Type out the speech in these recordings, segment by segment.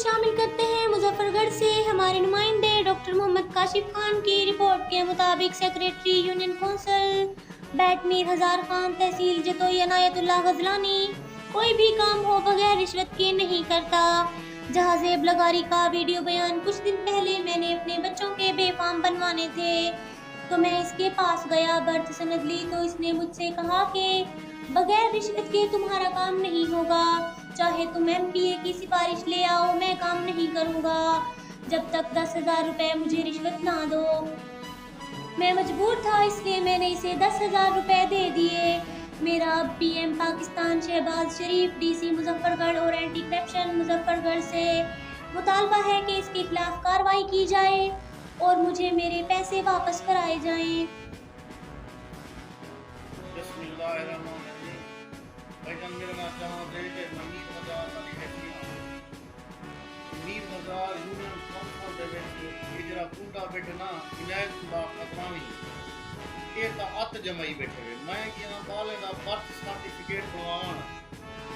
शामिल करते हैं मुजफ्फरगढ़ से हमारे नुमाइंदे डॉक्टर मोहम्मद काशिफ खान की रिपोर्ट के मुताबिक सेक्रेटरी यूनियन कौंसिल बैटमीर हजार खान तहसील जतोई अनायतुल्लाह गजलानी कोई भी काम हो बगैर रिश्वत के नहीं करता। जहाजेब लगारी का वीडियो बयान। कुछ दिन पहले मैंने अपने बच्चों के बेफाम बनवाने थे तो मैं इसके पास गया, बर्थ सनद ली तो इसने मुझसे कहा कि बगैर रिश्वत के तुम्हारा काम नहीं होगा, चाहे तुम एमपीए की सिफारिश ले आओ, मैं काम नहीं करूँगा जब तक 10,000 रुपये मुझे रिश्वत ना दो। मैं मजबूर था इसलिए मैंने इसे 10,000 रुपये दे दिए। मेरा अब पीएम पाकिस्तान शहबाज शरीफ डीसी मुजफ्फरगढ़ और एंटी करप्शन मुजफ्फरगढ़ से मुतालबा है कि इसके खिलाफ कार्रवाई की जाए और मुझे मेरे पैसे वापस कराए जाएं। अत जमाई बैठे मैं बाले का बर्थ सर्टिफिकेट बनवान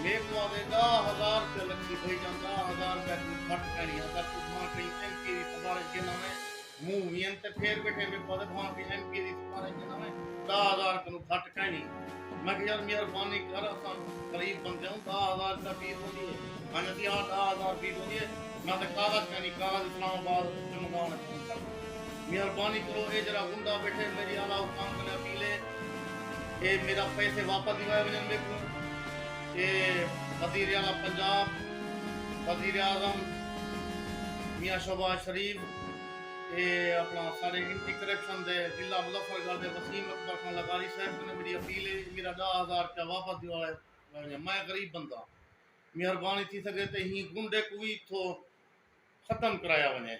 मेरे को आदे 10,000 रुपये लगी भाई जान 10,000 रुपये फट पैनी अगर तू वहां कहीं एमपी की सिफारिश के नाम मुंह वियन ते फेर बैठे मेरे को वहां की एमपी की सिफारिश के नाम 10,000 को फट पैनी। मैं यार मेहरबानी कर असा गरीब बंदे हूं 10,000 का फीस होती है मैंने दिया 10,000 फीस होती है मैं तो कागज पैनी कागज इस्लामाबाद जमगांव फोन कर मेहरबानी करो ये जरा गुंडा बैठे मेरी आला काम करने अपीले ये मेरा पैसे वापस दिवाए वजन में को ये वजीर आला पंजाब वजीर आजम मियां शहबाज शरीफ ये अपना सारे एंटी करप्शन दे जिला मुजफ्फरगढ़ दे वसीम अकबर खान लगारी साहब ने मेरी अपील है मेरा 10,000 रुपया वापस दिवाए मैं गरीब बंदा मेहरबानी थी सके ते ही गुंडे को भी तो खत्म कराया वने।